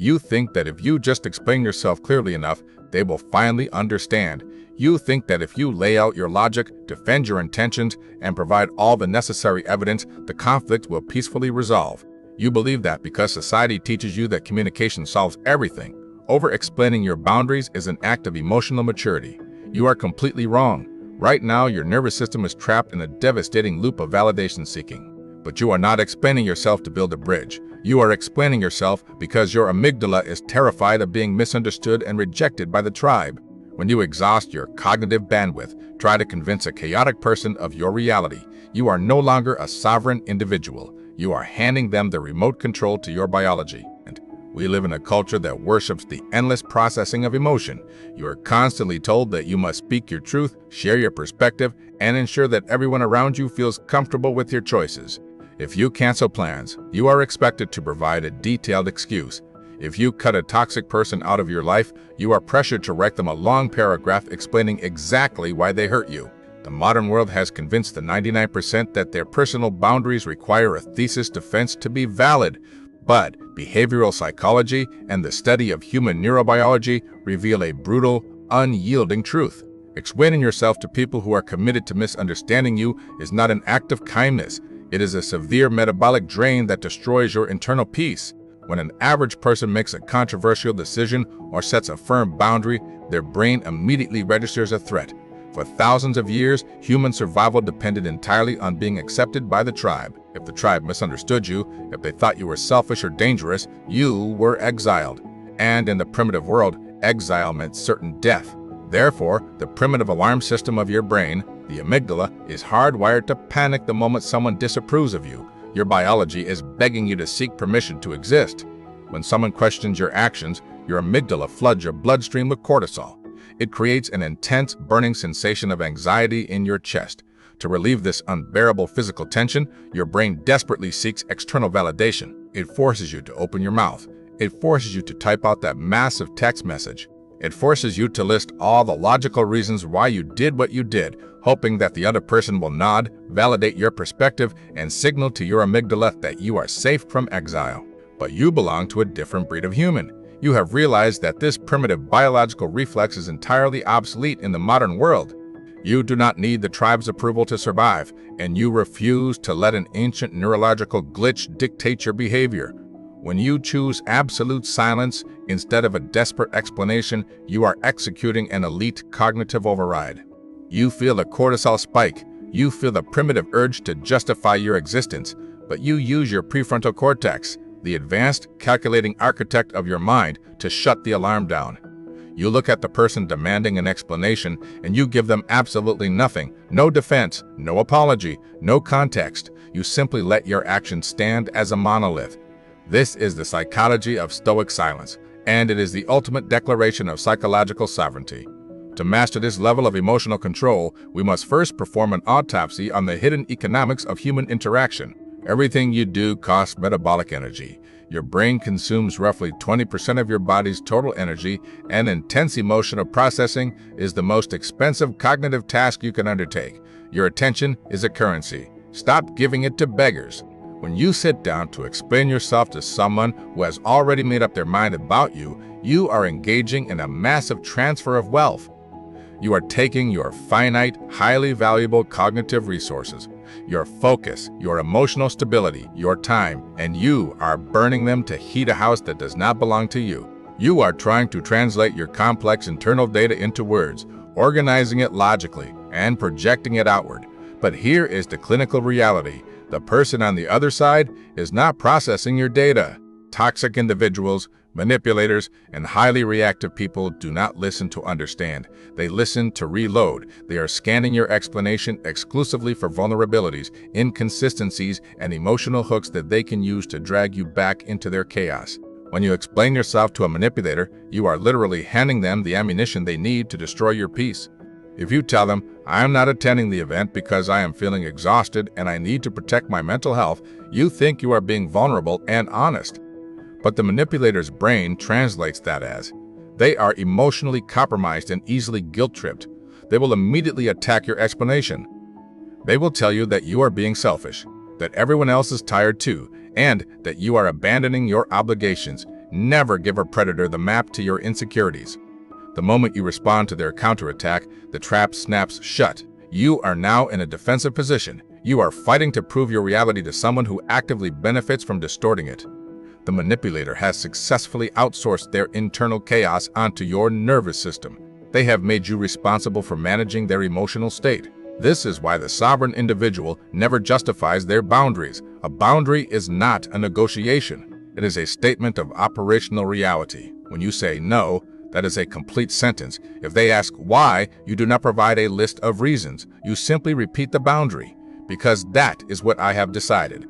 You think that if you just explain yourself clearly enough, they will finally understand. You think that if you lay out your logic, defend your intentions, and provide all the necessary evidence, the conflict will peacefully resolve. You believe that because society teaches you that communication solves everything. Over-explaining your boundaries is an act of emotional maturity. You are completely wrong. Right now, your nervous system is trapped in a devastating loop of validation seeking. But you are not explaining yourself to build a bridge. You are explaining yourself because your amygdala is terrified of being misunderstood and rejected by the tribe. When you exhaust your cognitive bandwidth, try to convince a chaotic person of your reality, you are no longer a sovereign individual. You are handing them the remote control to your biology. And we live in a culture that worships the endless processing of emotion. You are constantly told that you must speak your truth, share your perspective, and ensure that everyone around you feels comfortable with your choices. If you cancel plans, you are expected to provide a detailed excuse. If you cut a toxic person out of your life, you are pressured to write them a long paragraph explaining exactly why they hurt you. The modern world has convinced the 99% that their personal boundaries require a thesis defense to be valid. But behavioral psychology and the study of human neurobiology reveal a brutal, unyielding truth. Explaining yourself to people who are committed to misunderstanding you is not an act of kindness. It is a severe metabolic drain that destroys your internal peace. When an average person makes a controversial decision or sets a firm boundary, their brain immediately registers a threat. For thousands of years, human survival depended entirely on being accepted by the tribe. If the tribe misunderstood you, if they thought you were selfish or dangerous, you were exiled. And in the primitive world, exile meant certain death. Therefore, the primitive alarm system of your brain, the amygdala, is hardwired to panic the moment someone disapproves of you. Your biology is begging you to seek permission to exist. When someone questions your actions, your amygdala floods your bloodstream with cortisol. It creates an intense, burning sensation of anxiety in your chest. To relieve this unbearable physical tension, your brain desperately seeks external validation. It forces you to open your mouth. It forces you to type out that massive text message. It forces you to list all the logical reasons why you did what you did, hoping that the other person will nod, validate your perspective, and signal to your amygdala that you are safe from exile. But you belong to a different breed of human. You have realized that this primitive biological reflex is entirely obsolete in the modern world. You do not need the tribe's approval to survive, and you refuse to let an ancient neurological glitch dictate your behavior. When you choose absolute silence instead of a desperate explanation, you are executing an elite cognitive override. You feel a cortisol spike. You feel the primitive urge to justify your existence, but you use your prefrontal cortex, the advanced, calculating architect of your mind, to shut the alarm down. You look at the person demanding an explanation, and you give them absolutely nothing. No defense, no apology, no context. You simply let your action stand as a monolith. This is the psychology of Stoic silence, and it is the ultimate declaration of psychological sovereignty. To master this level of emotional control, we must first perform an autopsy on the hidden economics of human interaction. Everything you do costs metabolic energy. Your brain consumes roughly 20% of your body's total energy, and intense emotional processing is the most expensive cognitive task you can undertake. Your attention is a currency. Stop giving it to beggars. When you sit down to explain yourself to someone who has already made up their mind about you, you are engaging in a massive transfer of wealth. You are taking your finite, highly valuable cognitive resources, your focus, your emotional stability, your time, and you are burning them to heat a house that does not belong to you. You are trying to translate your complex internal data into words, organizing it logically, and projecting it outward. But here is the clinical reality. The person on the other side is not processing your data. Toxic individuals, manipulators, and highly reactive people do not listen to understand. They listen to reload. They are scanning your explanation exclusively for vulnerabilities, inconsistencies, and emotional hooks that they can use to drag you back into their chaos. When you explain yourself to a manipulator, you are literally handing them the ammunition they need to destroy your peace. If you tell them, "I am not attending the event because I am feeling exhausted and I need to protect my mental health," you think you are being vulnerable and honest. But the manipulator's brain translates that as, they are emotionally compromised and easily guilt-tripped. They will immediately attack your explanation. They will tell you that you are being selfish, that everyone else is tired too, and that you are abandoning your obligations. Never give a predator the map to your insecurities. The moment you respond to their counterattack, the trap snaps shut. You are now in a defensive position. You are fighting to prove your reality to someone who actively benefits from distorting it. The manipulator has successfully outsourced their internal chaos onto your nervous system. They have made you responsible for managing their emotional state. This is why the sovereign individual never justifies their boundaries. A boundary is not a negotiation. It is a statement of operational reality. When you say no, that is a complete sentence. If they ask why, you do not provide a list of reasons. You simply repeat the boundary, because that is what I have decided.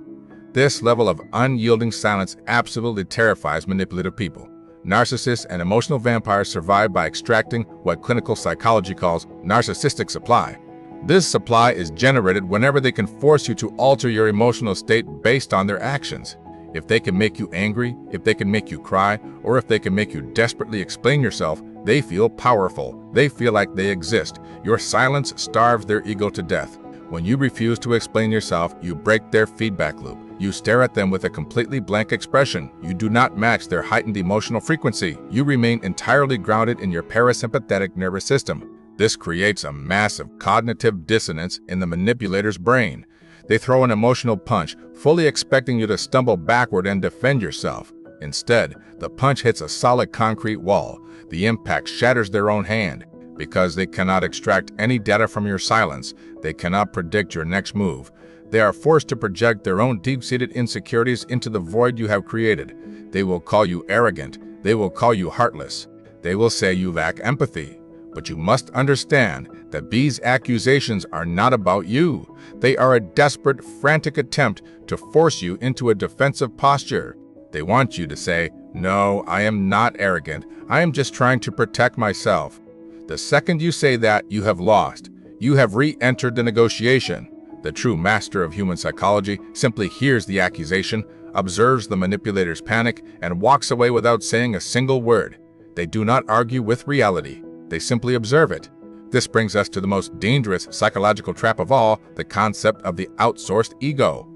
This level of unyielding silence absolutely terrifies manipulative people. Narcissists and emotional vampires survive by extracting what clinical psychology calls narcissistic supply. This supply is generated whenever they can force you to alter your emotional state based on their actions. If they can make you angry, if they can make you cry, or if they can make you desperately explain yourself, they feel powerful. They feel like they exist. Your silence starves their ego to death. When you refuse to explain yourself, you break their feedback loop. You stare at them with a completely blank expression. You do not match their heightened emotional frequency. You remain entirely grounded in your parasympathetic nervous system. This creates a massive cognitive dissonance in the manipulator's brain. They throw an emotional punch, fully expecting you to stumble backward and defend yourself. Instead, the punch hits a solid concrete wall. The impact shatters their own hand. Because they cannot extract any data from your silence, they cannot predict your next move. They are forced to project their own deep-seated insecurities into the void you have created. They will call you arrogant. They will call you heartless. They will say you lack empathy. But you must understand that these accusations are not about you. They are a desperate, frantic attempt to force you into a defensive posture. They want you to say, "No, I am not arrogant. I am just trying to protect myself." The second you say that, you have lost. You have re-entered the negotiation. The true master of human psychology simply hears the accusation, observes the manipulator's panic, and walks away without saying a single word. They do not argue with reality. They simply observe it. This brings us to the most dangerous psychological trap of all, the concept of the outsourced ego.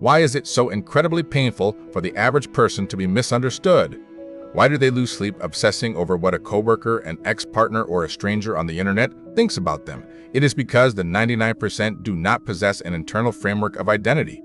Why is it so incredibly painful for the average person to be misunderstood? Why do they lose sleep obsessing over what a coworker, an ex-partner, or a stranger on the internet thinks about them? It is because the 99% do not possess an internal framework of identity.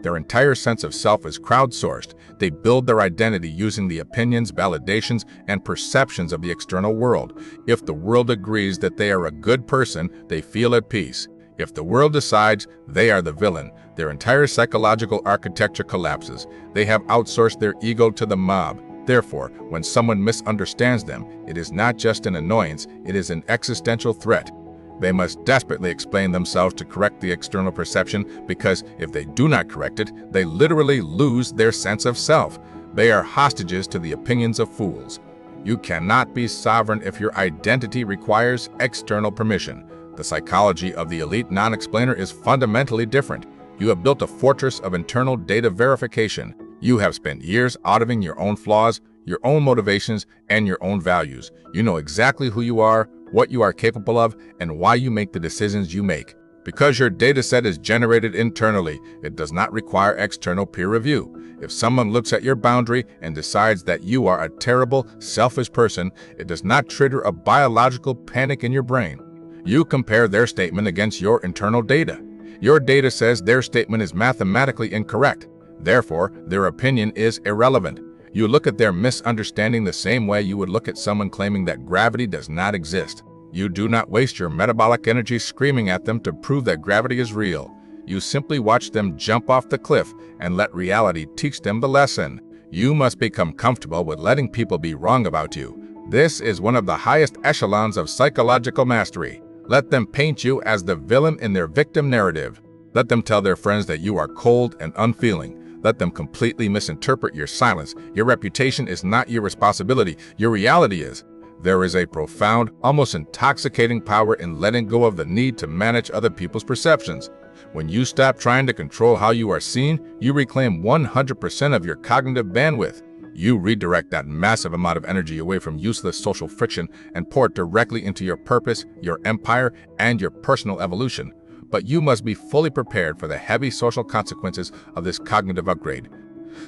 Their entire sense of self is crowdsourced. They build their identity using the opinions, validations, and perceptions of the external world. If the world agrees that they are a good person, they feel at peace. If the world decides they are the villain, their entire psychological architecture collapses. They have outsourced their ego to the mob. Therefore, when someone misunderstands them, it is not just an annoyance, it is an existential threat. They must desperately explain themselves to correct the external perception, because if they do not correct it, they literally lose their sense of self. They are hostages to the opinions of fools. You cannot be sovereign if your identity requires external permission. The psychology of the elite non-explainer is fundamentally different. You have built a fortress of internal data verification. You have spent years auditing your own flaws, your own motivations, and your own values. You know exactly who you are, what you are capable of, and why you make the decisions you make. Because your data set is generated internally, it does not require external peer review. If someone looks at your boundary and decides that you are a terrible, selfish person, it does not trigger a biological panic in your brain. You compare their statement against your internal data. Your data says their statement is mathematically incorrect. Therefore, their opinion is irrelevant. You look at their misunderstanding the same way you would look at someone claiming that gravity does not exist. You do not waste your metabolic energy screaming at them to prove that gravity is real. You simply watch them jump off the cliff and let reality teach them the lesson. You must become comfortable with letting people be wrong about you. This is one of the highest echelons of psychological mastery. Let them paint you as the villain in their victim narrative. Let them tell their friends that you are cold and unfeeling. Let them completely misinterpret your silence. Your reputation is not your responsibility. Your reality is. There is a profound, almost intoxicating power in letting go of the need to manage other people's perceptions. When you stop trying to control how you are seen, you reclaim 100% of your cognitive bandwidth. You redirect that massive amount of energy away from useless social friction and pour it directly into your purpose, your empire, and your personal evolution. But you must be fully prepared for the heavy social consequences of this cognitive upgrade.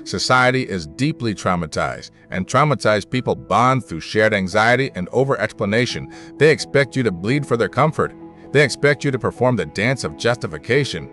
Society is deeply traumatized, and traumatized people bond through shared anxiety and over-explanation. They expect you to bleed for their comfort. They expect you to perform the dance of justification.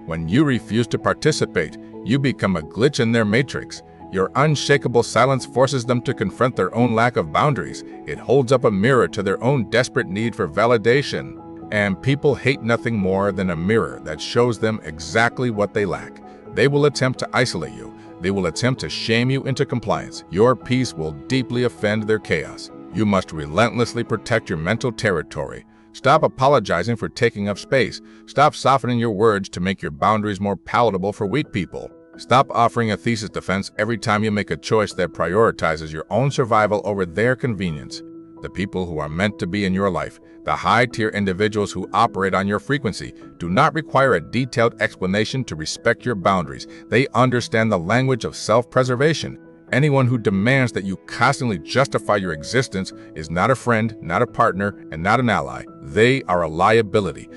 When you refuse to participate, you become a glitch in their matrix. Your unshakable silence forces them to confront their own lack of boundaries. It holds up a mirror to their own desperate need for validation. And people hate nothing more than a mirror that shows them exactly what they lack. They will attempt to isolate you. They will attempt to shame you into compliance. Your peace will deeply offend their chaos. You must relentlessly protect your mental territory. Stop apologizing for taking up space. Stop softening your words to make your boundaries more palatable for weak people. Stop offering a thesis defense every time you make a choice that prioritizes your own survival over their convenience. The people who are meant to be in your life, the high-tier individuals who operate on your frequency, do not require a detailed explanation to respect your boundaries. They understand the language of self-preservation. Anyone who demands that you constantly justify your existence is not a friend, not a partner, and not an ally. They are a liability.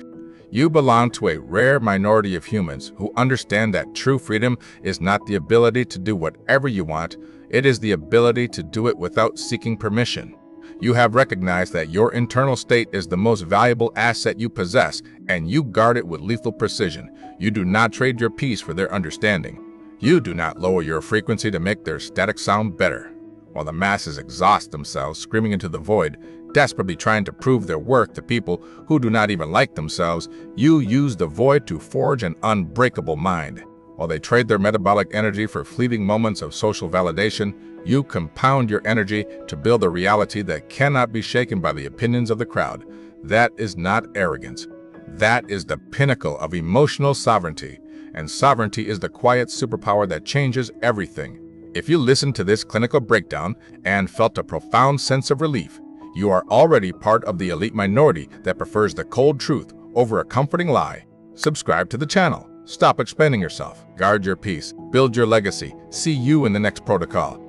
You belong to a rare minority of humans who understand that true freedom is not the ability to do whatever you want. It is the ability to do it without seeking permission. You have recognized that your internal state is the most valuable asset you possess, and you guard it with lethal precision. You do not trade your peace for their understanding. You do not lower your frequency to make their static sound better. While the masses exhaust themselves screaming into the void, desperately trying to prove their worth to people who do not even like themselves, you use the void to forge an unbreakable mind. While they trade their metabolic energy for fleeting moments of social validation, you compound your energy to build a reality that cannot be shaken by the opinions of the crowd. That is not arrogance. That is the pinnacle of emotional sovereignty. And sovereignty is the quiet superpower that changes everything. If you listened to this clinical breakdown and felt a profound sense of relief, you are already part of the elite minority that prefers the cold truth over a comforting lie. Subscribe to the channel. Stop explaining yourself. Guard your peace. Build your legacy. See you in the next protocol.